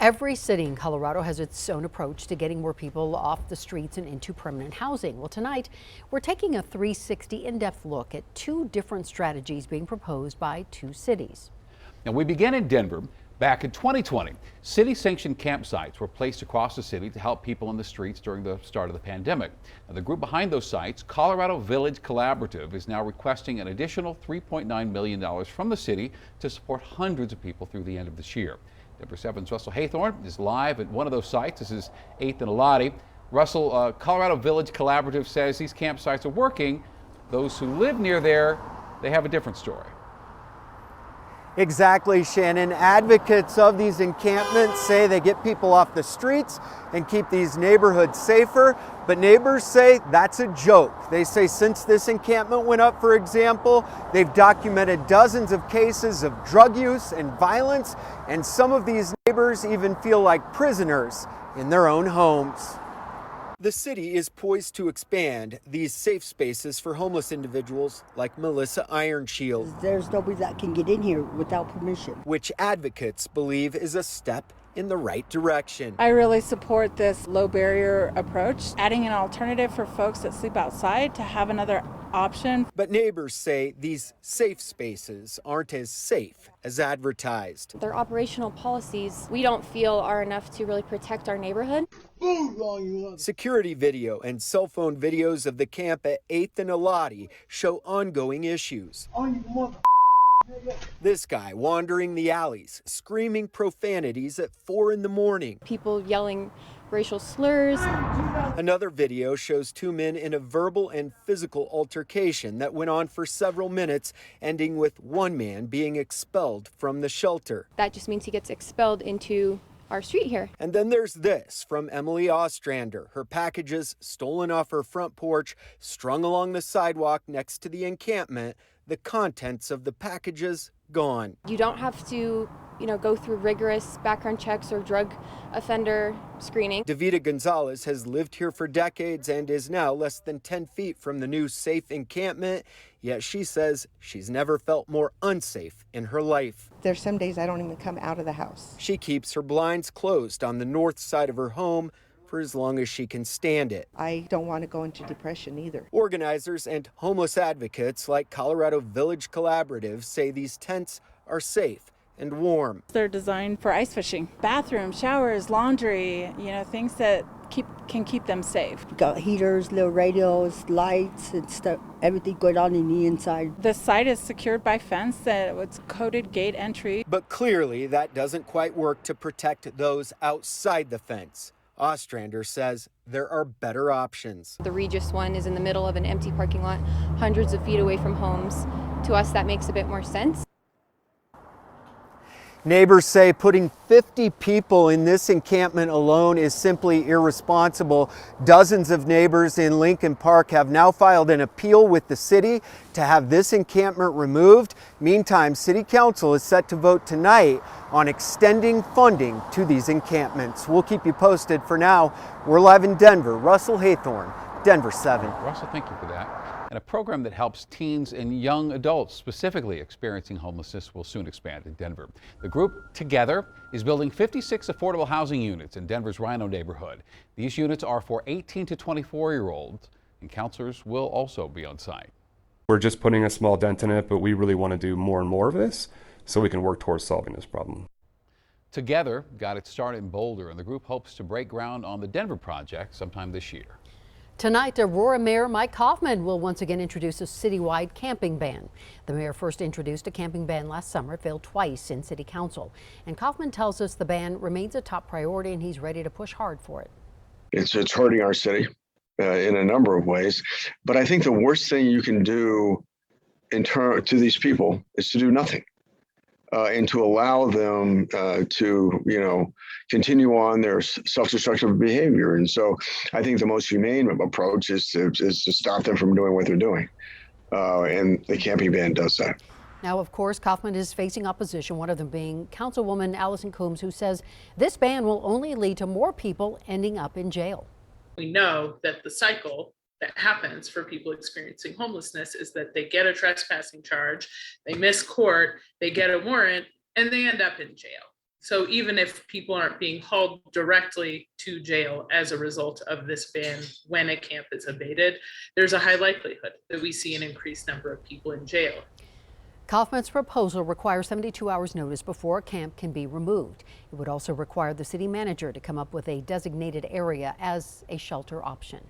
Every city in Colorado has its own approach to getting more people off the streets and into permanent housing. Well, tonight we're taking a 360 in-depth look at two different strategies being proposed by two cities. Now, we began in Denver. Back in 2020, city-sanctioned campsites were placed across the city to help people in the streets during the start of the pandemic. Now, the group behind those sites, Colorado Village Collaborative, is now requesting an additional $3.9 million from the city to support hundreds of people through the end of this year. Denver 7's Russell HAYTHORN is live at one of those sites. This is 8th and Elati. Russell, Colorado Village Collaborative says these campsites are working. Those who live near there, they have a different story. Exactly, Shannon. Advocates of these encampments say they get people off the streets and keep these neighborhoods safer, but neighbors say that's a joke. They say since this encampment went up, for example, they've documented dozens of cases of drug use and violence, and some of these neighbors even feel like prisoners in their own homes. The city is poised to expand these safe spaces for homeless individuals like Melissa Ironshield. There's nobody that can get in here without permission, which advocates believe is a step in the right direction. I really support this low barrier approach, adding an alternative for folks that sleep outside to have another option. But neighbors say these safe spaces aren't as safe as advertised. Their operational policies we don't feel are enough to really protect our neighborhood. Security video and cell phone videos of the camp at 8th and Elati show ongoing issues. This guy wandering the alleys, screaming profanities at 4 in the morning. People yelling racial slurs. Another video shows two men in a verbal and physical altercation that went on for several minutes, ending with one man being expelled from the shelter. That just means he gets expelled into our street here. And then there's this from Emily Ostrander. Her packages stolen off her front porch, strung along the sidewalk next to the encampment. The contents of the packages gone. You don't have to, go through rigorous background checks or drug offender screening. Davida Gonzalez has lived here for decades and is now less than 10 feet from the new safe encampment. Yet she says she's never felt more unsafe in her life. There's some days I don't even come out of the house. She keeps her blinds closed on the north side of her home for as long as she can stand it. I don't want to go into depression either. Organizers and homeless advocates like Colorado Village Collaborative say these tents are safe and warm. They're designed for ice fishing. Bathrooms, showers, laundry, things that can keep them safe. Got heaters, little radios, lights and stuff, everything going on in the inside. The site is secured by fence that it's coded gate entry. But clearly that doesn't quite work to protect those outside the fence. Ostrander says there are better options. The Regis one is in the middle of an empty parking lot, hundreds of feet away from homes. To us, that makes a bit more sense. Neighbors say putting 50 people in this encampment alone is simply irresponsible. Dozens of neighbors in Lincoln Park have now filed an appeal with the city to have this encampment removed. Meantime, City Council is set to vote tonight on extending funding to these encampments. We'll keep you posted. For now, we're live in Denver. Russell Haythorn, Denver 7. Russell, thank you for that. And a program that helps teens and young adults specifically experiencing homelessness will soon expand in Denver. The group Together is building 56 affordable housing units in Denver's Rhino neighborhood. These units are for 18 to 24-year-olds, and counselors will also be on site. We're just putting a small dent in it, but we really want to do more and more of this so we can work towards solving this problem. Together got its start in Boulder, and the group hopes to break ground on the Denver project sometime this year. Tonight, Aurora Mayor Mike Kaufman will once again introduce a citywide camping ban. The mayor first introduced a camping ban last summer. It failed twice in city council. And Kaufman tells us the ban remains a top priority and he's ready to push hard for it. It's hurting our city in a number of ways. But I think the worst thing you can do to these people is to do nothing. And to allow them to, continue on their self-destructive behavior. And so I think the most humane approach is to stop them from doing what they're doing. And the camping ban does that. Now, of course, Kaufman is facing opposition, one of them being Councilwoman Allison Coombs, who says this ban will only lead to more people ending up in jail. We know that the cycle that happens for people experiencing homelessness is that they get a trespassing charge, they miss court, they get a warrant, and they end up in jail. So even if people aren't being hauled directly to jail as a result of this ban when a camp is abated, there's a high likelihood that we see an increased number of people in jail. Kaufman's proposal requires 72 hours notice before a camp can be removed. It would also require the city manager to come up with a designated area as a shelter option.